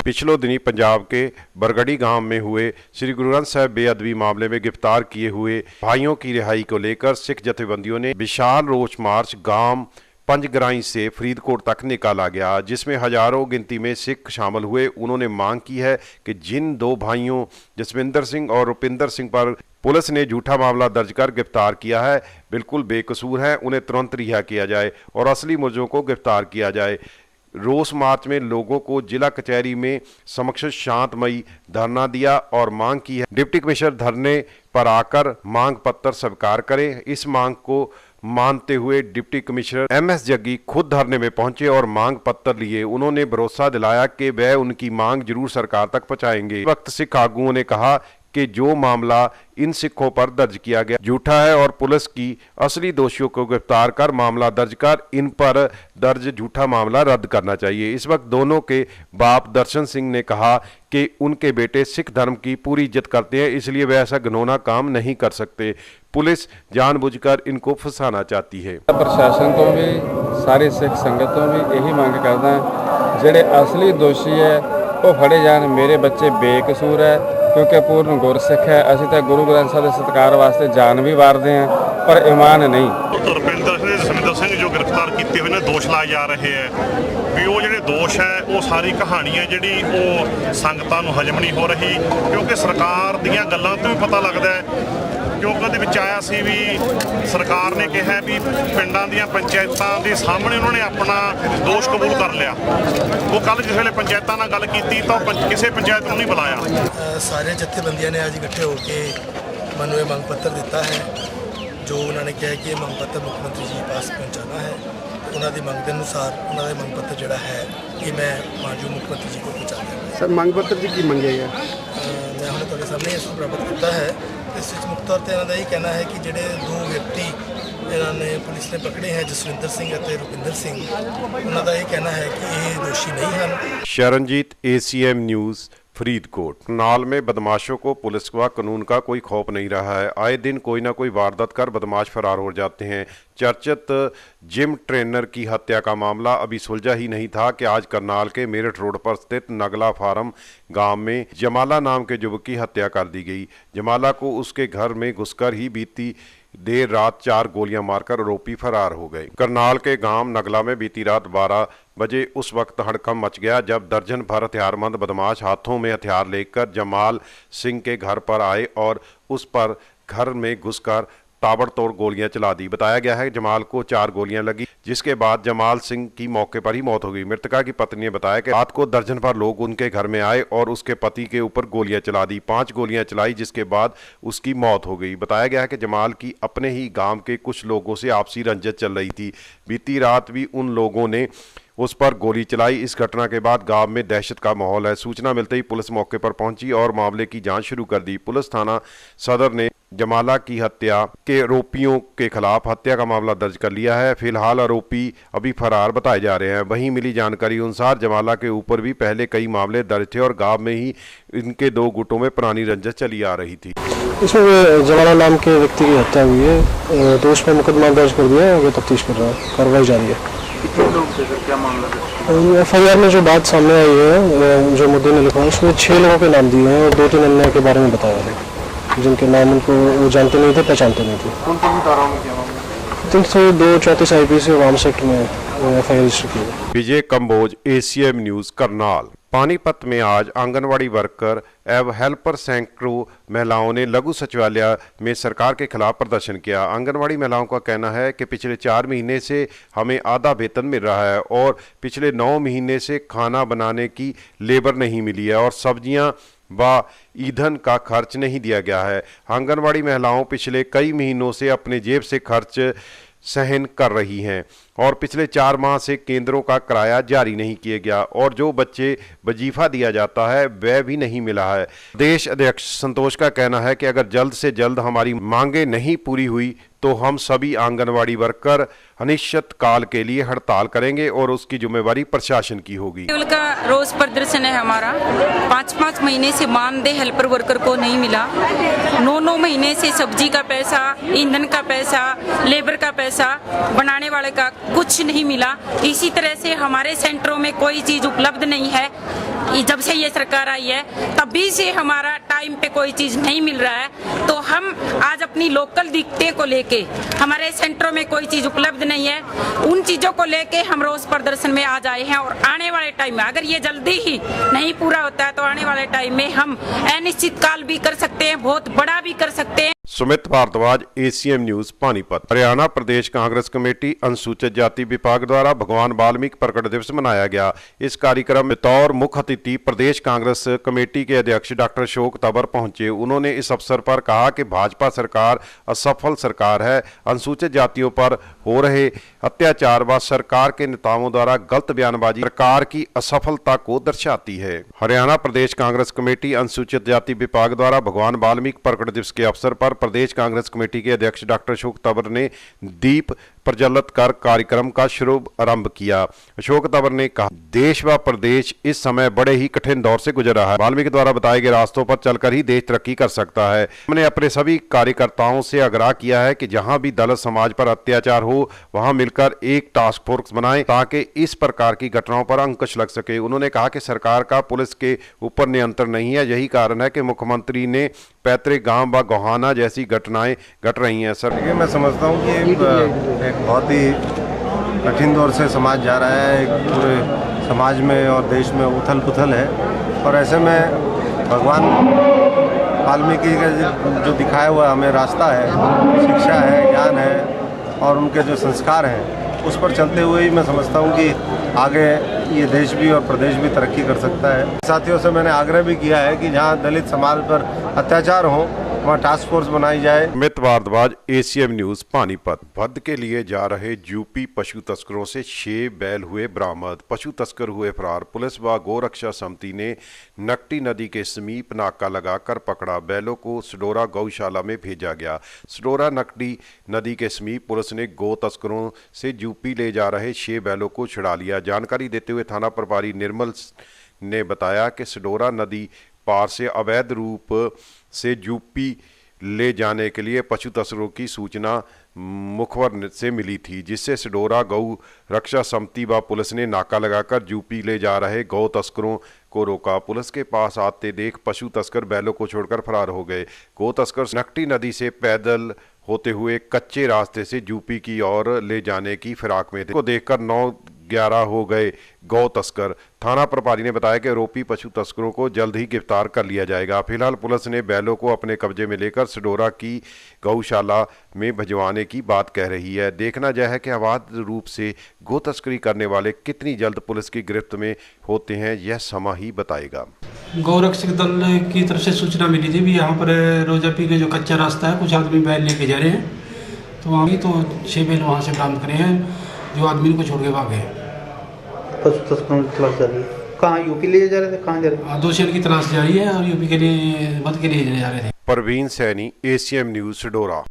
पिछले दिनी पंजाब के बरगढ़ी गांव में हुए श्री गुरु ग्रंथ साहिब बेअदबी मामले में गिरफ्तार किए हुए भाइयों की रिहाई को लेकर सिख जथेबंदियों ने विशाल रोष मार्च गांव पंजगराई से फरीदकोट तक निकाला गया, जिसमें हजारों गिनती में सिख शामिल हुए। उन्होंने मांग की है कि जिन दो भाइयों जसविंदर सिंह और रुपिंदर सिंह पर पुलिस ने झूठा मामला दर्ज कर गिरफ्तार किया है, बिल्कुल बेकसूर हैं, उन्हें तुरंत रिहा किया जाए और असली मुलजिमों को गिरफ्तार किया जाए। रोष मार्च में लोगों को जिला कचहरी में समक्ष शांतमयी धरना दिया और मांग की है डिप्टी कमिश्नर धरने पर आकर मांग पत्र स्वीकार करें। इस मांग को मानते हुए डिप्टी कमिश्नर MS जग्गी खुद धरने में पहुंचे और मांग पत्र लिए। उन्होंने भरोसा दिलाया कि वह उनकी मांग जरूर सरकार तक पहुंचाएंगे। इस वक्त सिख आगुओं ने कहा कि जो मामला इन सिखों पर दर्ज किया गया झूठा है और पुलिस की असली दोषियों को गिरफ्तार कर मामला दर्ज कर इन पर दर्ज झूठा मामला रद्द करना चाहिए। इस वक्त दोनों के बाप दर्शन सिंह ने कहा कि उनके बेटे सिख धर्म की पूरी इज्जत करते हैं, इसलिए वे ऐसा घिनौना काम नहीं कर सकते। पुलिस जानबूझकर इनको फंसाना चाहती है। प्रशासन तो भी सारी सिख संगत तो भी यही मांग करदा है ਜਿਹੜੇ असली दोषी है वो फड़े जान। मेरे बच्चे बेकसूर है क्योंकि पूर्ण गुरसिख है। ਅਸੀਂ ਤਾਂ गुरु ग्रंथ साहिब ਦੇ ਸਤਿਕਾਰ ਵਾਸਤੇ ਜਾਨ ਵੀ ਵਾਰਦੇ ਹਾਂ पर ईमान नहीं। रुपिंदर सिंह जसविंदर सिंह जो गिरफ्तार किए हुए ने दोष लाए जा रहे हैं भी वो ਜਿਹੜੇ दोष है वो सारी कहानी है ਜਿਹੜੀ ਉਹ ਸੰਗਤਾਂ ਨੂੰ ਹਜਮ नहीं हो रही, क्योंकि सरकार ਦੀਆਂ ਗੱਲਾਂ ਤੋਂ ਵੀ ਪਤਾ ਲੱਗਦਾ ਹੈ। ਕਿਉਂਕਿ ਉਹਦੇ ਵਿੱਚ ਆਇਆ ਸੀ ਵੀ ਸਰਕਾਰ ਨੇ ਕਿਹਾ ਵੀ ਪਿੰਡਾਂ ਦੀਆਂ ਪੰਚਾਇਤਾਂ ਦੇ ਸਾਹਮਣੇ ਉਹਨਾਂ ਨੇ ਆਪਣਾ ਦੋਸ਼ ਕਬੂਲ ਕਰ ਲਿਆ। ਉਹ ਕੱਲ ਜਿਸ ਵੇਲੇ ਪੰਚਾਇਤਾਂ ਨਾਲ ਗੱਲ ਕੀਤੀ ਤਾਂ ਕਿਸੇ ਪੰਚਾਇਤ ਨੂੰ ਨਹੀਂ ਬੁਲਾਇਆ। ਸਾਰੇ ਜਥੇਬੰਦੀਆਂ ਨੇ ਅੱਜ ਇਕੱਠੇ ਹੋ ਕੇ ਮੈਨੂੰ ਇਹ ਮੰਗ ਪੱਤਰ ਦਿੱਤਾ ਹੈ, ਜੋ ਉਹਨਾਂ ਨੇ ਕਿਹਾ ਕਿ ਇਹ ਮੰਗ ਪੱਤਰ ਮੁੱਖ ਮੰਤਰੀ ਜੀ ਪਾਸ ਪਹੁੰਚਾਉਣਾ ਹੈ। ਉਹਨਾਂ ਦੀ ਮੰਗ ਦੇ ਅਨੁਸਾਰ ਉਹਨਾਂ ਦਾ ਮੰਗ ਪੱਤਰ ਜਿਹੜਾ ਹੈ ਇਹ ਮੈਂ ਮਾਨਯੋਗ ਮੁੱਖ ਮੰਤਰੀ ਜੀ ਕੋਲ ਪਹੁੰਚਾ ਦਿਆਂਗਾ। ਸਰ ਮੰਗ ਪੱਤਰ ਜੀ ਕੀ ਮੰਗਿਆ ਗਿਆ? ਮੈਂ ਹੁਣ ਤੁਹਾਡੇ ਸਾਹਮਣੇ ਇਸ ਨੂੰ ਪ੍ਰਾਪਤ ਕੀਤਾ ਹੈ। ਇਸ ਵਿੱਚ ਮੁੱਖ ਤੌਰ 'ਤੇ ਇਹਨਾਂ ਦਾ ਇਹ ਕਹਿਣਾ ਹੈ ਕਿ ਜਿਹੜੇ ਦੋ ਵਿਅਕਤੀ ਇਹਨਾਂ ਨੇ ਪੁਲਿਸ ਨੇ ਪਕੜੇ ਹੈ ਜਸਵਿੰਦਰ ਸਿੰਘ ਅਤੇ ਰੁਪਿੰਦਰ ਸਿੰਘ, ਉਹਨਾਂ ਦਾ ਇਹ ਕਹਿਣਾ ਹੈ ਕਿ ਇਹ ਦੋਸ਼ੀ नहीं ਹਨ। Sharanjit ACM news Faridkot. करनाल में बदमाशों को पुलिस व कानून का कोई खौफ नहीं रहा है। आए दिन कोई ना कोई वारदात कर बदमाश फरार हो जाते हैं। चर्चित जिम ट्रेनर की हत्या का मामला अभी सुलझा ही नहीं था कि आज करनाल के मेरठ रोड पर स्थित नगला फार्म गांव में जमाला नाम के युवक की हत्या कर दी गई। जमाला को उसके घर में घुसकर ही बीती देर रात 4 गोलियां मारकर आरोपी फरार हो गए। करनाल के गांव नगला में बीती रात 12 बजे उस वक्त हड़कंप मच गया जब दर्जन भर हथियारबंद बदमाश हाथों में हथियार लेकर जमाल सिंह के घर पर आए और उस पर घर में घुसकर ताबड़तोड़ गोलियां चला दी। बताया गया है कि जमाल को 4 गोलियां लगी, जिसके बाद जमाल सिंह की मौके पर ही मौत हो गई। मृतका की पत्नी ने बताया कि रात को दर्जन भर लोग उनके घर में आए और उसके पति के ऊपर गोलियां चला दी। 5 गोलियां चलाई, जिसके बाद उसकी मौत हो गई। बताया गया है कि जमाल की अपने ही गांव के कुछ लोगों से आपसी रंजिश चल रही थी। बीती रात भी उन लोगों ने उस पर गोली चलाई। इस घटना के बाद गांव में दहशत का माहौल है। सूचना मिलते ही पुलिस मौके पर पहुंची और मामले की जांच शुरू कर दी। पुलिस थाना सदर ने जमाला की हत्या के आरोपियों के खिलाफ हत्या का मामला दर्ज कर लिया है। फिलहाल आरोपी अभी फरार बताए जा रहे हैं। वहीं मिली जानकारी अनुसार जमाला के ऊपर भी पहले कई मामले दर्ज थे और गांव में ही इनके 2 गुटों में पुरानी रंजिश चली आ रही थी। इसमें जमाला नाम के व्यक्ति की हत्या हुई है, तो उस पर मुकदमा दर्ज कर दिया है, आगे तफ्तीश कर रहा है, कार्रवाई जारी है। कितने लोग थे सर, क्या मामला? FIR में जो बात सामने आई है, जो मुद्दे ने लिखा है, उसमें 6 लोगों के नाम दिए हैं और 2-3 अन्य के बारे में बताया है जिनके नाम उनको वो जानते नहीं थे, पहचानते नहीं थे। कौन कौन धाराओं में क्या मामला? 334 IP से वाम सेक्टर में FIR रजिस्टर की है। विजय कंबोज ACM न्यूज़ करनाल। पानीपत में आज आंगनवाड़ी वर्कर एवं हेल्पर सैकड़ों महिलाओं ने लघु सचिवालय में सरकार के खिलाफ प्रदर्शन किया। आंगनवाड़ी महिलाओं का कहना है कि पिछले 4 महीने से हमें आधा वेतन मिल रहा है और पिछले 9 महीने से खाना बनाने की लेबर नहीं मिली है और सब्जियां व ईंधन का खर्च नहीं दिया गया है। आंगनवाड़ी महिलाओं पिछले कई महीनों से अपने जेब से खर्च सहन कर रही हैं और पिछले 4 माह से केंद्रों का किराया जारी नहीं किया गया और जो बच्चे वजीफा दिया जाता है वह भी नहीं मिला है। प्रदेश अध्यक्ष संतोष का कहना है कि अगर जल्द से जल्द हमारी मांगे नहीं पूरी हुई तो हम सभी आंगनवाड़ी वर्कर अनिश्चित काल के लिए हड़ताल करेंगे और उसकी जिम्मेवारी प्रशासन की होगी। का रोज प्रदर्शन है हमारा। 5-5 महीने से मानदेय हेल्पर वर्कर को नहीं मिला। 9-9 महीने से सब्जी का पैसा, ईंधन का पैसा, लेबर का पैसा, बनाने वाले का कुछ नहीं मिला। इसी तरह से हमारे सेंटरों में कोई चीज उपलब्ध नहीं है। जब से ये सरकार आई है तभी से हमारा टाइम पे कोई चीज नहीं मिल रहा है। तो हम आज अपनी लोकल दिक्कतें को लेके, हमारे सेंटरों में कोई चीज उपलब्ध नहीं है, उन चीजों को लेके हम रोज प्रदर्शन में आज आए हैं। और आने वाले टाइम में अगर ये जल्दी ही नहीं पूरा होता है तो आने वाले टाइम में हम अनिश्चित काल भी कर सकते हैं, बहुत बड़ा भी कर सकते हैं। Sumit Bhardwaj, ACM news, Panipat. हरियाणा प्रदेश कांग्रेस कमेटी अनुसूचित जाति विभाग द्वारा भगवान वाल्मीकि प्रकट दिवस मनाया गया। इस कार्यक्रम में बतौर मुख्य अतिथि प्रदेश कांग्रेस कमेटी के अध्यक्ष डॉक्टर अशोक तंवर पहुंचे। उन्होंने इस अवसर पर कहा कि भाजपा सरकार असफल सरकार है। अनुसूचित जातियों पर हो रहे अत्याचार व सरकार के नेताओं द्वारा गलत बयानबाजी सरकार की असफलता को दर्शाती है। हरियाणा प्रदेश कांग्रेस कमेटी अनुसूचित जाति विभाग द्वारा भगवान वाल्मीकि प्रकट दिवस के अवसर पर प्रदेश कांग्रेस कमेटी के अध्यक्ष डॉक्टर अशोक तंवर ने दीप प्रज्वलित कर कार्यक्रम का शुभारंभ किया। अशोक तंवर ने कहा, देश व प्रदेश इस समय बड़े ही कठिन दौर से गुजर रहा है। वाल्मीकि द्वारा बताए गए रास्तों पर चलकर ही देश तरक्की कर सकता है। हमने अपने सभी कार्यकर्ताओं से आग्रह किया है कि जहां भी दलित समाज पर अत्याचार हो वहां मिलकर एक टास्क फोर्स बनाएं ताकि इस प्रकार की घटनाओं पर अंकुश लग सके। उन्होंने कहा कि सरकार का पुलिस के ऊपर नियंत्रण नहीं है, यही कारण है कि मुख्यमंत्री ने पैतृक गांव व गोहाना जैसी घटनाएं घट रही हैं। सर, देखिए, मैं समझता हूँ कि एक बहुत ही कठिन दौर से समाज जा रहा है। एक पूरे समाज में और देश में उथल पुथल है, और ऐसे में भगवान वाल्मीकि का जो दिखाया हुआ हमें रास्ता है, शिक्षा है, ज्ञान है और उनके जो संस्कार हैं, उस पर चलते हुए ही मैं समझता हूँ कि आगे ये देश भी और प्रदेश भी तरक्की कर सकता है। साथियों से मैंने आग्रह भी किया है कि जहाँ दलित समाज पर अत्याचार हो वहाँ टास्क फोर्स बनाई जाए। Sumit Bhardwaj, ACM news, Panipat. वध के लिए जा रहे यूपी पशु तस्करों से 6 बैल हुए बरामद। पशु तस्कर हुए फरार। पुलिस व गोरक्षा समिति ने नकटी नदी के समीप नाका लगाकर पकड़ा। बैलों को सडोरा गौशाला में भेजा गया। सडोरा नकटी नदी के समीप पुलिस ने गौ तस्करों से यूपी ले जा रहे 6 बैलों को छुड़ा लिया। जानकारी देते हुए थाना प्रभारी निर्मल ने बताया कि सडोरा नदी पार से अवैध रूप से यूपी ले जाने के लिए पशु तस्करों की सूचना मुखबर से मिली थी, जिससे सडोरा गौ रक्षा समिति व पुलिस ने नाका लगाकर यूपी ले जा रहे गौ तस्करों को रोका। पुलिस के पास आते देख पशु तस्कर बैलों को छोड़कर फरार हो गए। गौ तस्कर नकटी नदी से पैदल होते हुए कच्चे रास्ते से यूपी की ओर ले जाने की फिराक में थे। को देखकर 9-11 हो गए गौ तस्कर। थाना प्रभारी ने बताया कि आरोपी पशु तस्करों को जल्द ही गिरफ्तार कर लिया जाएगा। फिलहाल पुलिस ने बैलों को अपने कब्जे में लेकर सडोरा की गौशाला में भिजवाने की बात कह रही है। देखना यह है कि अवैध रूप से गौ तस्करी करने वाले कितनी जल्द पुलिस की गिरफ्त में होते हैं, यह समा ही बताएगा। गौरक्षक दल की तरफ से सूचना मिली थी भी यहाँ पर रोजापी के जो कच्चा रास्ता है कुछ आदमी बैल लेके जा रहे हैं, तो वहाँ भी तो 6 बैल वहाँ से बरामद करे हैं जो आदमी को छोड़ के भागे। पशु तस्करों की तलाश जारी है। कहाँ यूपी ले जा रहे थे, कहाँ जा रहे थे? दोषियों की तलाश जारी है और यूपी के लिए वध के लिए जा रहे थे। Parveen Saini, ACM news, Sadora.